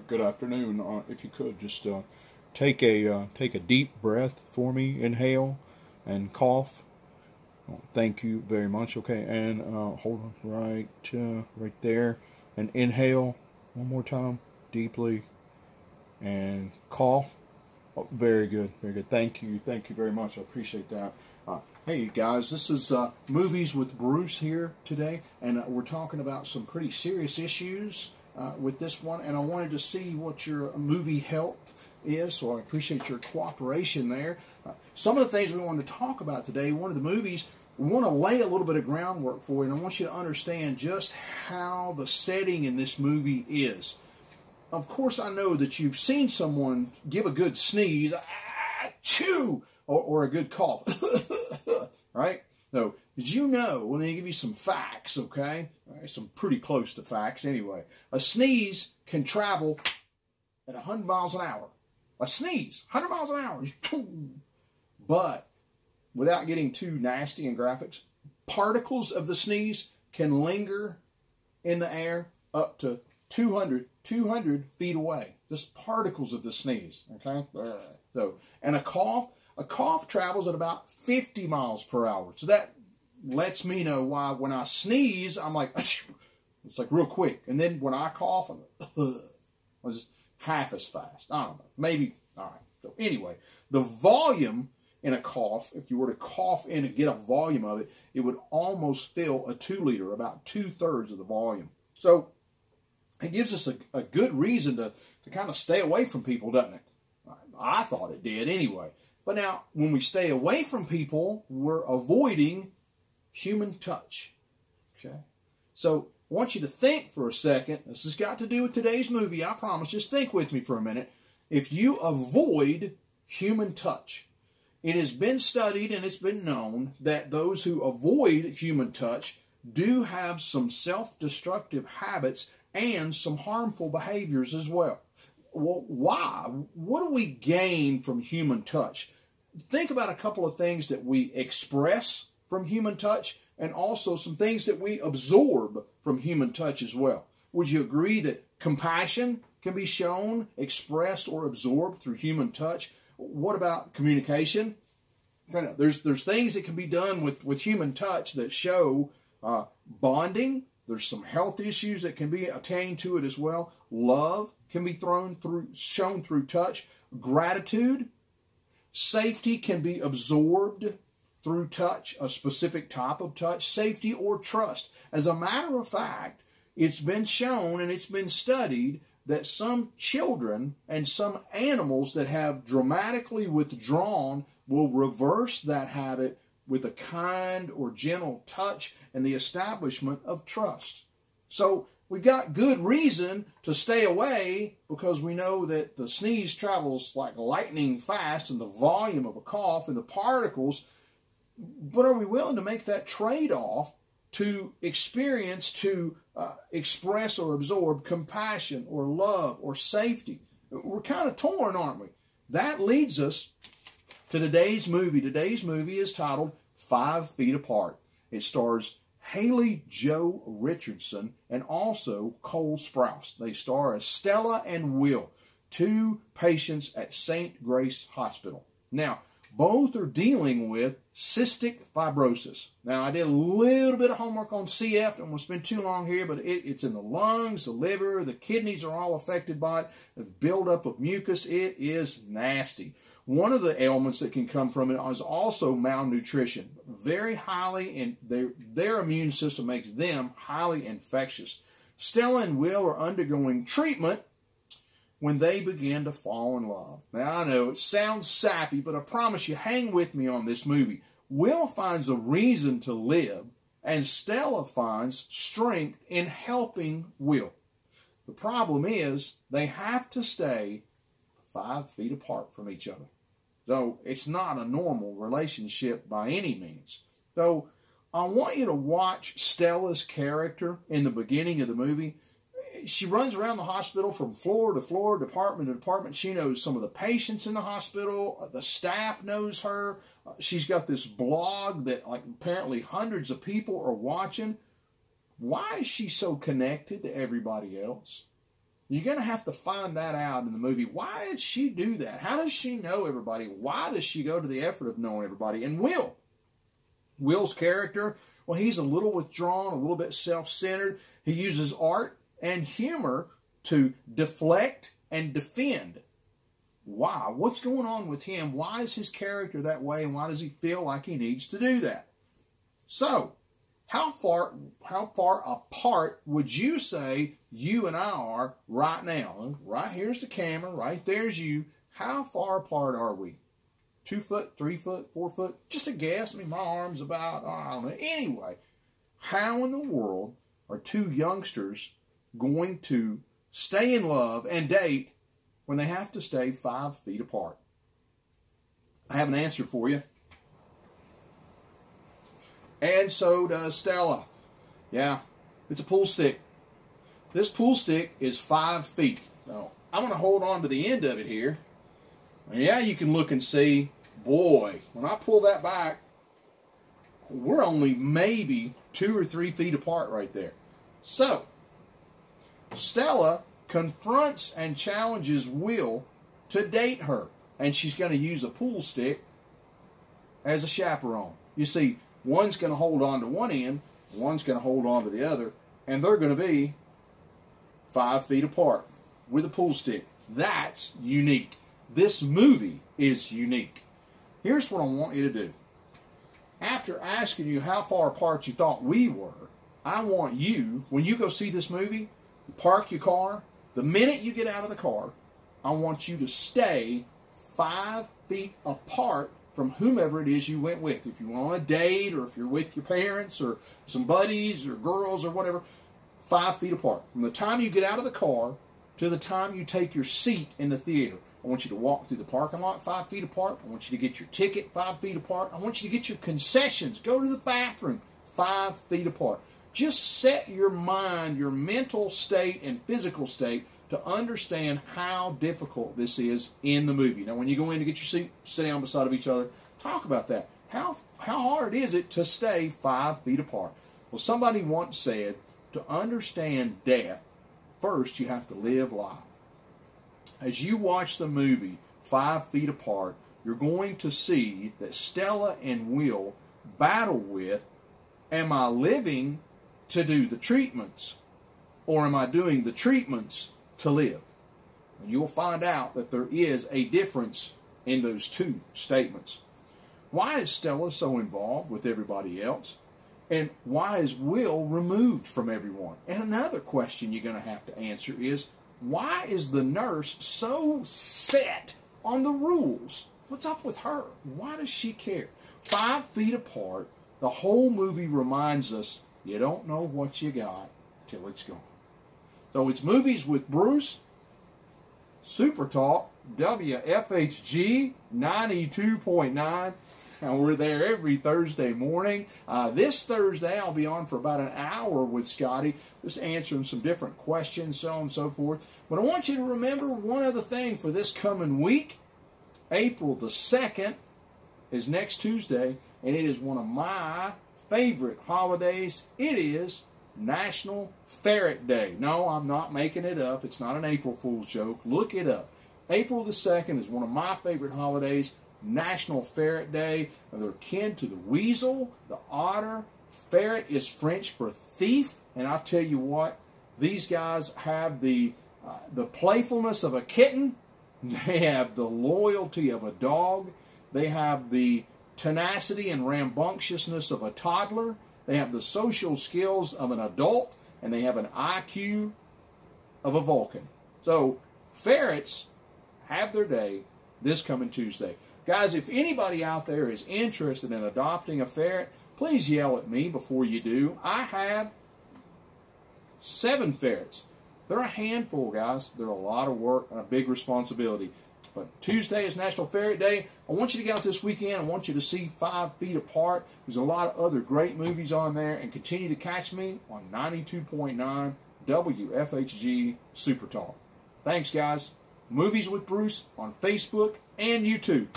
Good afternoon. If you could just take a deep breath for me, inhale, and cough. Thank you very much. Okay, and hold on right there, and inhale one more time deeply, and cough. Oh, very good, very good. Thank you very much. I appreciate that. Hey guys, this is Movies with Bruce here today, and we're talking about some pretty serious issues with this one, and I wanted to see what your movie health is, so I appreciate your cooperation there. Some of the things we want to talk about today, one of the movies, we want to lay a little bit of groundwork for you, and I want you to understand just how the setting in this movie is. Of course, I know that you've seen someone give a good sneeze, achoo, or a good cough, right? So, as you know, let me give you some facts, okay? Right, some pretty close to facts anyway. A sneeze can travel at 100 miles an hour. A sneeze, 100 miles an hour. But, without getting too nasty and graphics, particles of the sneeze can linger in the air up to 200 feet away. Just particles of the sneeze, okay? So, and a cough travels at about 50 miles per hour. So that lets me know why when I sneeze, I'm like, it's like real quick. And then when I cough, I'm just half as fast. I don't know. Maybe, all right. So anyway, the volume in a cough, if you were to cough in and get a volume of it, it would almost fill a 2 liter, about 2/3 of the volume. So it gives us a good reason to kind of stay away from people, doesn't it? I thought it did anyway. But now, when we stay away from people, we're avoiding human touch. Okay? So, I want you to think for a second. This has got to do with today's movie, I promise. Just think with me for a minute. If you avoid human touch, it has been studied and it's been known that those who avoid human touch do have some self-destructive habits and some harmful behaviors as well. Well, why? What do we gain from human touch? Think about a couple of things that we express from human touch and also some things that we absorb from human touch as well. Would you agree that compassion can be shown, expressed, or absorbed through human touch? What about communication? There's things that can be done with human touch that show bonding. There's some health issues that can be attained to it as well. Love can be shown through touch. Gratitude, safety can be absorbed through touch, a specific type of touch, safety or trust. As a matter of fact, it's been shown and it's been studied that some children and some animals that have dramatically withdrawn will reverse that habit with a kind or gentle touch and the establishment of trust. So we've got good reason to stay away because we know that the sneeze travels like lightning fast and the volume of a cough and the particles. But are we willing to make that trade-off to experience, to express or absorb compassion or love or safety? We're kind of torn, aren't we? That leads us to today's movie. Today's movie is titled 5 Feet Apart. It stars Haley Joe Richardson and also Cole Sprouse. They star as Stella and Will, 2 patients at St. Grace Hospital. Now, both are dealing with cystic fibrosis. Now, I did a little bit of homework on CF. I don't want to spend too long here, but it's in the lungs, the liver, the kidneys are all affected by it. The buildup of mucus, it is nasty. One of the ailments that can come from it is also malnutrition. Very highly, and their immune system makes them highly infectious. Stella and Will are undergoing treatment when they begin to fall in love. Now, I know it sounds sappy, but I promise you, hang with me on this movie. Will finds a reason to live, and Stella finds strength in helping Will. The problem is, they have to stay 5 feet apart from each other. So, it's not a normal relationship by any means. So, I want you to watch Stella's character in the beginning of the movie. She runs around the hospital from floor to floor, department to department. She knows some of the patients in the hospital. The staff knows her. She's got this blog that apparently hundreds of people are watching. Why is she so connected to everybody else? You're going to have to find that out in the movie. Why did she do that? How does she know everybody? Why does she go to the effort of knowing everybody? And Will's character, well, he's a little withdrawn, a little bit self-centered. He uses art and humor to deflect and defend. Why? What's going on with him? Why is his character that way, and why does he feel like he needs to do that? So, how far apart would you say you and I are right now? Right here's the camera, right there's you. How far apart are we? 2 foot, 3 foot, 4 foot? Just a guess. I mean, my arm's about, I don't know. Anyway, how in the world are two youngsters going to stay in love and date when they have to stay 5 feet apart? I have an answer for you. And so does Stella. Yeah, it's a pool stick. This pool stick is 5 feet. Now, I'm going to hold on to the end of it here. And yeah, you can look and see, boy, when I pull that back, we're only maybe 2 or 3 feet apart right there. So, Stella confronts and challenges Will to date her. And she's going to use a pool stick as a chaperone. You see, one's going to hold on to one end, one's going to hold on to the other, and they're going to be 5 feet apart with a pool stick. That's unique. This movie is unique. Here's what I want you to do. After asking you how far apart you thought we were, I want you, when you go see this movie, park your car. The minute you get out of the car, I want you to stay 5 feet apart from whomever it is you went with. If you were on a date, or if you're with your parents, or some buddies, or girls, or whatever, 5 feet apart. From the time you get out of the car to the time you take your seat in the theater. I want you to walk through the parking lot 5 feet apart. I want you to get your ticket 5 feet apart. I want you to get your concessions. Go to the bathroom 5 feet apart. Just set your mind, your mental state and physical state to understand how difficult this is in the movie. Now, when you go in to get your seat, sit down beside of each other, talk about that. How hard is it to stay 5 feet apart? Well, somebody once said, to understand death, first you have to live life. As you watch the movie 5 feet apart, you're going to see that Stella and Will battle with, am I living to do the treatments, or am I doing the treatments to live? And you'll find out that there is a difference in those two statements. Why is Stella so involved with everybody else? And why is Will removed from everyone? And another question you're going to have to answer is, why is the nurse so set on the rules? What's up with her? Why does she care? 5 feet apart, the whole movie reminds us, you don't know what you got till it's gone. So it's Movies with Bruce, SUPERTALK, WFHG 92.9. And we're there every Thursday morning. This Thursday, I'll be on for about an hour with Scotty, just answering some different questions, so on and so forth. But I want you to remember one other thing for this coming week. April the 2nd is next Tuesday, and it is one of my favorite holidays. It is National Ferret Day. No, I'm not making it up. It's not an April Fool's joke. Look it up. April the 2nd is one of my favorite holidays. National Ferret Day. They're kin to the weasel, the otter. Ferret is French for thief. And I'll tell you what, these guys have the playfulness of a kitten. They have the loyalty of a dog. They have the tenacity and rambunctiousness of a toddler. They have the social skills of an adult. And they have an IQ of a Vulcan. So ferrets have their day this coming Tuesday. Guys, if anybody out there is interested in adopting a ferret, please yell at me before you do. I have 7 ferrets. They're a handful, guys. They're a lot of work and a big responsibility. But Tuesday is National Ferret Day. I want you to get out this weekend. I want you to see 5 Feet Apart. There's a lot of other great movies on there. And continue to catch me on 92.9 WFHG SUPERTALK. Thanks, guys. Movies with Bruce on Facebook and YouTube.